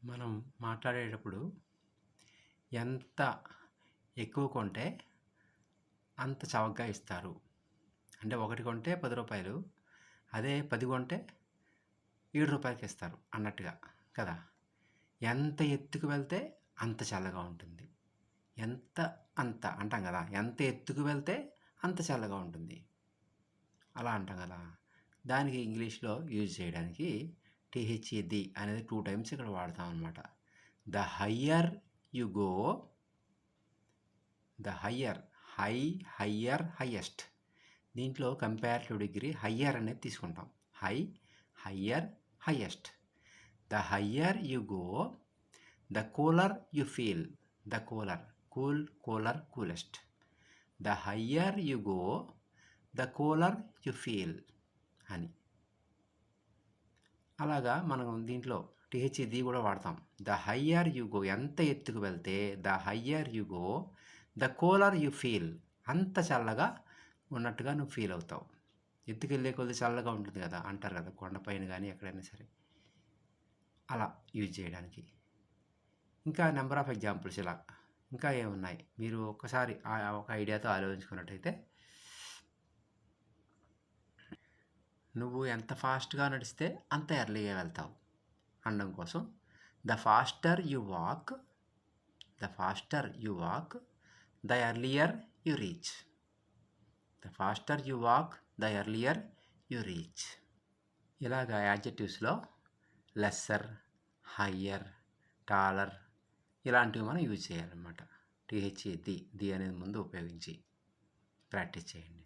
మనం మాట్లాడేటప్పుడు ఎంత ఎక్కువ కొంటే అంత చవకగా ఇస్తారు. అంటే ఒకటి కొంటే రూ. 10, అదే 10 కొంటే రూ. 7కి ఇస్తారు అన్నట్టుగా కదా. ఎంత ఎత్తుకు వెళ్తే అంత చల్లగా ఉంటుంది. అంత అంటాం కదా, ఎంత ఎత్తుకు వెళ్తే అంత చల్లగా ఉంటుంది అలా అంటాం కదా. దానికి ఇంగ్లీష్లో యూజ్ చేయడానికి ది అనేది 2 times ఇక్కడ వాడతాం అనమాట. The higher you go, the higher, higher, highest. దీంట్లో కంపారిటివ్ డిగ్రీ హయ్యర్ అనేది తీసుకుంటాం. Higher, highest. The higher you go, the cooler you feel. The cooler, cooler, coolest. The higher you go, the cooler you feel అని. అలాగా మనం దీంట్లో the కూడా వాడతాం. The higher you go, ఎంత ఎత్తుకు వెళ్తే the higher you go, the cooler you feel, అంత చల్లగా ఉన్నట్టుగా నువ్వు ఫీల్ అవుతావు. ఎత్తుకెళ్ళే కొద్ది చల్లగా ఉంటుంది కదా అంటారు కదా, కొండపైన కానీ ఎక్కడైనా సరే. అలా యూజ్ చేయడానికి ఇంకా నెంబర్ ఆఫ్ ఎగ్జాంపుల్స్ ఇలా ఇంకా ఏమున్నాయి, మీరు ఒక్కసారి ఒక ఐడియాతో ఆలోచించుకున్నట్టయితే, నువ్వు ఎంత ఫాస్ట్గా నడిస్తే అంత ఎర్లీగా వెళ్తావు అనడం కోసం the faster you walk, the earlier you reach. The faster you walk, the earlier you reach. ఇలాగా యాడ్జెక్టివ్స్లో లెస్సర్, హయ్యర్, టాలర్ ఇలాంటివి మనం యూజ్ చేయాలన్నమాట. ది అనేది ముందు ఉపయోగించి ప్రాక్టీస్ చేయండి.